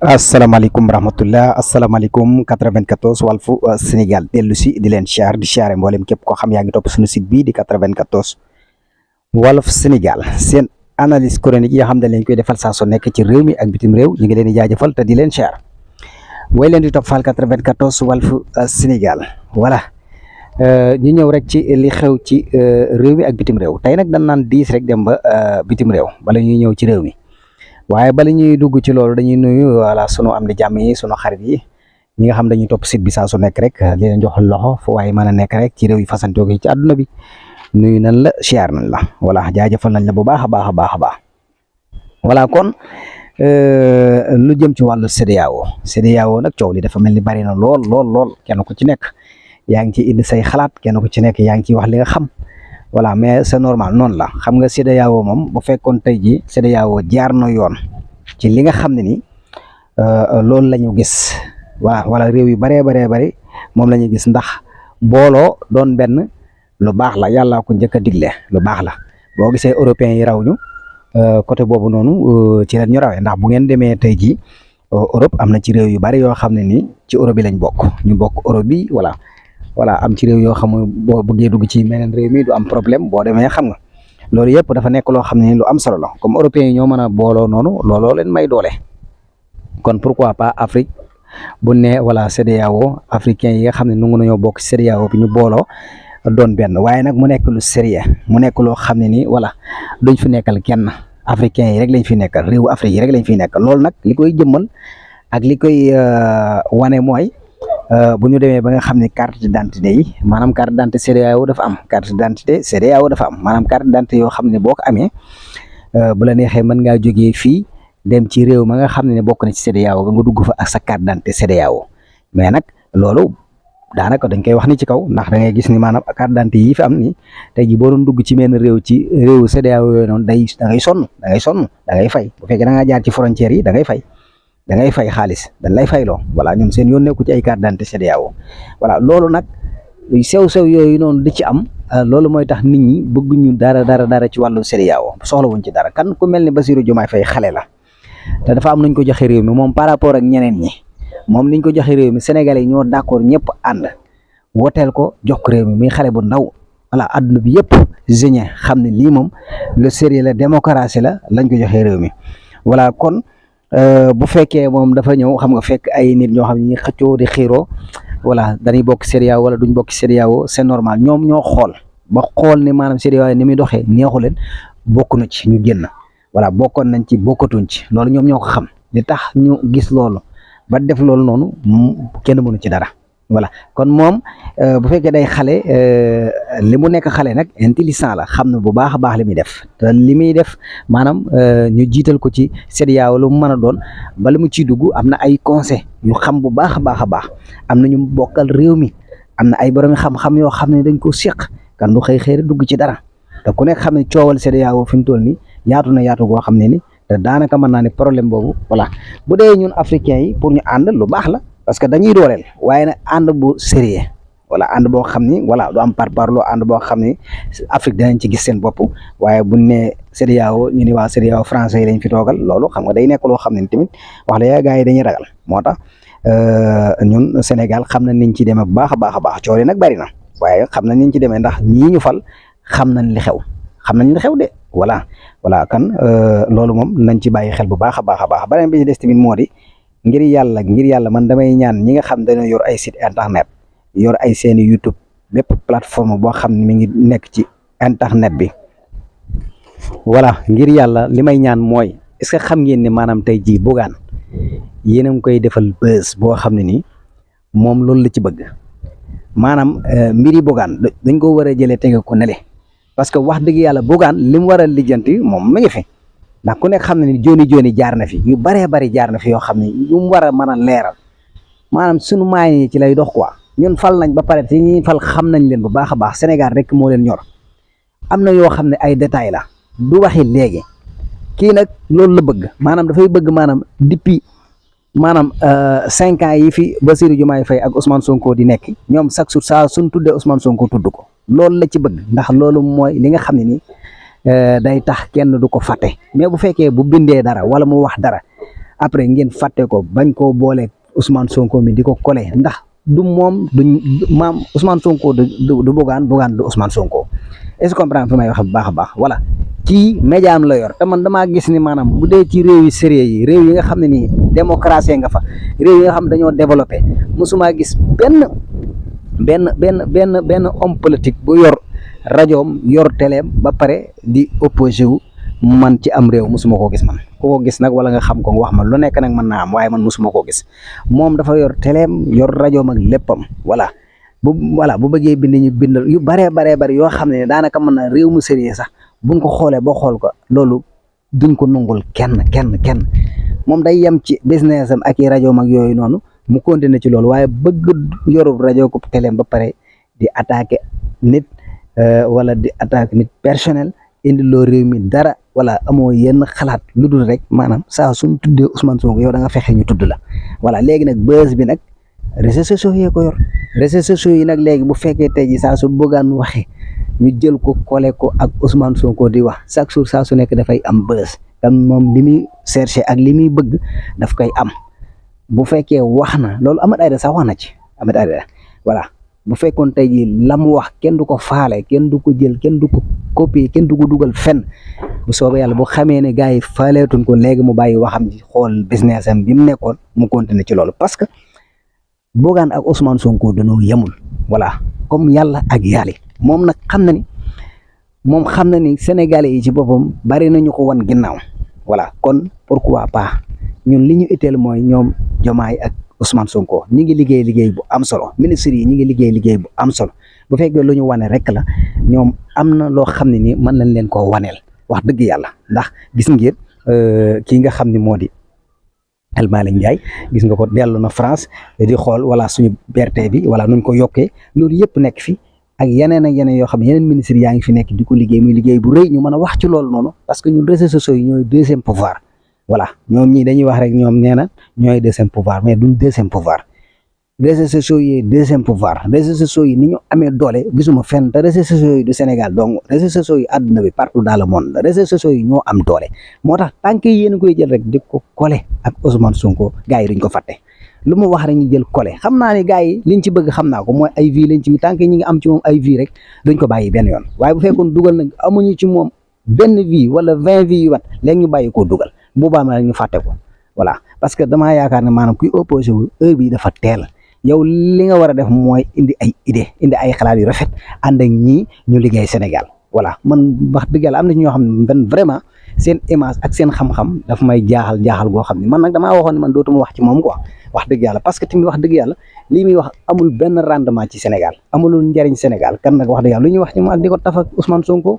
asalaamaaleykum rahmatullah asalaamaaleykum 94 Walfu Sénégal dellu si di leen di siyaare mboolem képp koo xam yaa ngi topp suñu site bii di 94 Walf Sénégal seen analyse chronique yi nga xam ne lañ koy defal saa su nekk ci réew mi ak bitim réew ñu ngi leen di jaajëfal te di leen siyaar way leen di toppal 94 Walfu Sénégal voilà ñu ñëw rek ci li xew ci réew mi ak bitim réew tey nag dañ naan diis rek dem ba bitim réew bala ñuy ñëw ci réew mi. waaye bala ñuy dugg ci loolu dañuy nuyu wala sunu am di jàmm yi sunu xarit yi ñi nga xam dañuy topp site bi saa su nekk rek di leen jox loxo fu waaye mën a nekk rek ci réew yi fasantoo yi ci àdduna bi nuyu nañ la siyaar nañ la voilà jaajëfal nañ la bu baax a baax a baax a baax voilà kon lu jëm ci wàllu CEDEAO nag coow li dafa mel ni bari na lool kenn ku ci nekk yaa ngi ci indi say xalaat kenn ku ci nekk yaa ngi ciy wax li nga xam. voilà mais c'est normal noonu la xam nga CEDEAO moom bu fekkoon tey jii CEDEAO jaar na yoon ci li nga xam ne ni loolu la ñu gis wala réew yu bëree bëri moom la ñu gis ndax booloo doon benn lu baax la yàlla ko njëkk a digle lu baax la boo gisee européens yi raw ñu côté boobu noonu ci leen ñu rawee ndax bu ngeen demee tey jii Europe am na ci réew yu bëri yoo xam ne ni ci Europe bi lañ bokk ñu bokk Europe bi voilà am ci réew yoo xam ne boo bëggee dugg ci meneen réew mi du am problème boo demee xam nga loolu yëpp dafa nekk loo xam ne lu am solo la comme européens yi ñoo mën a booloo noonu looloo leen may doole kon pourquoi pas Afrique bu ne wala CEDEAO africains yi nga xam ne nangu nañoo bokk CEDEAO bi ñu booloo doon benn waaye nag mu nekk lu sérieux mu nekk loo xam ne nii voilà duñ fi nekkal kenn africains yi rek lañ fi nekkal réewu Afrique yi rek lañ fi nekkal loolu nag li koy jëmmal ak li koy wane mooy. bu ñu demee ba nga xam ne carte d'identité yi maanaam carte d'identité CEDEAO dafa am carte d'identité CEDEAO dafa am maanaam carte d'identité yoo xam ne boo ko amee bu la neexee mën ngaa jógee fii dem ci réew ma nga xam ne bokk na ci CEDEAO ba nga dugg fa ak sa carte d'identité CEDEAO mais nag loolu daanaka dañ koy wax ni ci kaw ndax da ngay gis ni maanaam carte d'identité yi fi am ni tey jii boo doon dugg ci benn réew ci réewu CEDEAO yooyu noonu da ngay sonn da ngay fay bu fekkee da ngaa jaar ci frontières yi da ngay fay xaalis dañ lay fayloo voilà ñoom seen yoon nekku ci ay carte d'identité CEDEAO voilà loolu nag sew yooyu noonu di ci am loolu mooy tax nit ñi bëgguñu dara ci wàllu CEDEAO soxla wuñ ci dara kan ku mel ni Bassirou Diomaye Faye xale la te dafa am nuñ ko joxe réew mi moom par rapport ak ñeneen ñi moom niñ ko joxe réew mi Sénégalais yi ñoo d'accord ñëpp ànd woteel ko jox ko réew mi muy xale bu ndaw voilà adduna bi yëpp génie xam ne lii moom le sérieux la démocratie la lañ ko joxe réew mi voilà kon bu fekkee moom dafa ñëw xam nga fekk ay nit ñoo xam ne ñi xëccoo di xiiroo voilà dañuy bokk CEDEAO wala duñ bokk CEDEAO c'est normal ñoom ñoo xool ba xool ni maanaam CEDEAO ni muy doxee neexu leen bokk na ci ñu génn voilà bokkoon nañ ci bokkatuñ ci loolu ñoom ñoo ko xam li tax ñu gis loolu ba def loolu noonu kenn mënu ci dara voilà kon moom bu fekkee day xale li mu nekk xale nag intelligent la xam na bu baax a baax li muy def te li muy def maanaam ñu jiital ko ci CEDEAO lu mu mën a doon bala mu ciy dugg am na ay conseil yu xam bu baax a baax am na ñu bokkal réew mi am na ay borom xam-xam yoo xam ne dañ ko séq kan du xëy dugg ci dara te ku nekk xam ne coowal CEDEAO fi mu toll nii yaatu na yaatu goo xam ne ni te daanaka mën naa ne problème boobu voilà bu dee ñun africains yi pour ñu ànd lu baax la. parce que dañuy dooleel waaye nag ànd bu sérieux wala ànd boo xam ni voilà du am parparloo ànd boo xam ni Afrique danañ ci gis seen bopp waaye buñ ne CEDEAO ñu ni waa CEDEAO français yi lañ fi toogal loolu xam nga day nekk loo xam ne tamit wax la gars yi dañuy ragal moo tax ñun Sénégal xam nañ niñ ci demee bu baax a baax coow li nag bari na waaye xam nañ niñ ci demee ndax ñii ñu fal xam nañ li xew de voilà kan loolu moom nañ ci bàyyi xel bu baax a baax beneen bi ci des tamit moo di ngir yàlla man damay ñaan ñi nga xam dañoo yor ay site internet yor ay seeni YouTube bépp plateforme boo xam ne mi ngi nekk ci internet bi voilà ngir yàlla li may ñaan mooy est-ce que xam ngeen ne maanaam tey jii Bougane yéen a ngi koy defal buzz boo xam ne nii moom loolu la ci bëgg maanaam mbiri Bougane dañ ko war a jëlee tege ko nele parce que wax dëgg yàlla Bougane li mu war a lijjanti moom mi ngi fi. ndax ku nekk xam ne ni jooni jaar na fi yu bari jaar na fi yoo xam ne yu mu war a mën a leeral maanaam sunu maay yi ci lay dox quoi ñun fal nañ ba pare te ñi fal xam nañ leen bu baax a baax Sénégal rek moo leen ñor am na yoo xam ne ay détails la du waxi léegi kii nag loolu la bëgg maanaam dafay bëgg maanaam depuis maanaam 5 ans yi fi Bassirou Diomaye Faye ak Ousmane Sonko di nekk ñoom chaque jour saa suñ tuddee Ousmane Sonko tudd ko loolu la ci bëgg ndax loolu mooy li nga xam ne ni day tax kenn du ko fàtte mais bu fekkee bu bindee dara wala mu wax dara après ngeen fàtte ko bañ koo boole Ousmane Sonko mi di ko kole ndax du moom maam Ousmane Sonko du Bougane du Ousmane Sonko est-ce que comprendre fi may wax bu baax a baax voilà kii média am la yor te man damaa gis ni maanaam bu dee ci réew yi sérieux yi réew yi nga xam ne nii démocratie nga fa réew yi nga xam ne dañoo développé mosumaa gis benn homme politique bu yor rajoom yor téléem ba pare di opposé wu man ci am réew mosuma koo gis man ku ko gis nag wala nga xam ko wax ma lu nekk nag mën naa am waaye man mosuma koo gis moom dafa yor téléem yor rajoom ak léppam voilà bu bëggee bind ñu bindal yu baree bari yoo xam ne daanaka mën na réew mu sérieux sax buñ ko xoolee boo xool ko loolu duñ ko nungul kenn moom day yem ci business am ak i rajoom ak yooyu noonu mu continuer ci loolu waaye bëgg yorub rajo ko téléem ba pare di attaquer nit wala di attaquer nit personnel indi loo réew mi dara wala amoo yenn xalaat lu dul rek maanaam saa suñ tuddee Ousmane Sonko yow da nga fexe ñu tudd la voilà léegi nag buzz bi nag réseaux sociaux yi ko yor réseaux sociaux yi nag léegi bu fekkee tey ji saa su bëggaan waxee ñu jël ko collé ko ak Ousmane Sonko di wax chaque jour saa su nekk dafay am buzz tam moom li muy cherché ak li muy bëgg daf koy am bu fekkee wax na loolu Ahmed Aïdara sax wax na ci Ahmed Aïdara voilà bu fekkoon tey jii la mu wax kenn du ko faale kenn du ko jël kenn du ko copier kenn du ko dugal fenn bu soobee yàlla bu xamee ne gars yi faaleetuñ ko léegi mu bàyyi waxam ji xool business am bi mu nekkoon mu continuer ci loolu parce que Bougane ak Ousmane Sonko dañoo yemul voilà comme yàlla ak yàlla moom nag xam na ni Sénégalais yi ci boppam bari nañu ko wan ginnaaw voilà kon pourquoi pas ñun li ñu itteel mooy ñoom Diomaye ak Ousmane Sonko ñi ngi liggéey bu am solo ministre yi ñi ngi liggéey bu am solo bu fekkee lu ñu wane rek la ñoom am na loo xam ne ni mën nañ leen koo waneel wax dëgg yàlla ndax gis ngeen kii nga xam ne moo di El Malick Ndiaye gis nga ko dellu na France di xool wala suñu BRT bi wala nuñ ko yokkee loolu yëpp nekk fi ak yeneen yoo xam ne yeneen ministres yaa ngi fi nekk di ko liggéey muy liggéey bu rëy ñu mën a wax ci loolu noonu parce que ñun réseaux sociaux yi ñooy deuxième pouvoir voilà ñoom ñii dañuy wax rek ñoom nee na ñooy deuxième pouvoir mais duñ deuxième pouvoir réseaux sociaux yi deuxième pouvoir réseaux sociaux yi ni ñu amee doole gisuma fenn te réseaux sociaux yi du Sénégal donc réseaux sociaux yi àdduna bi partout dans le monde réseaux sociaux yi ñoo am doole moo tax tant que yéen a koy jël rek di ko collé ak Ousmane Sonko gars yi duñ ko fàtte lu mu wax rek ñu jël collé xam naa ne gars yi liñ ci bëgg xam naa ko mooy ay vie lañ ci tant que ñi ngi am ci moom ay vie rek duñ ko bàyyi benn yoon waaye bu fekkoon dugal nag amuñu ci moom benn vie wala 20 vie yu wat léegi ñu bàyyi koo dugal boobaa ma rek ñu fàtte ko voilà parce que damaa yaakaar ne maanaam kuy opposé wu heure bi dafa teel yow li nga war a def mooy indi ay idée indi ay xalaat yu rafet ànd ak ñii ñu liggéey Sénégal voilà man wax dëgg yàlla am na ci ñoo xam ne man vraiment seen image ak seen xam-xam daf may jaaxal goo xam ne man nag damaa waxoon ne man dootuma wax ci moom quoi wax dëgg yàlla parce que tamit wax dëgg yàlla lii muy wax amul benn rendement ci Sénégal amulul njariñ Sénégal kan nag wax dëgg yàlla lu ñuy wax ci moom ak di ko taf ak Ousmane Sonko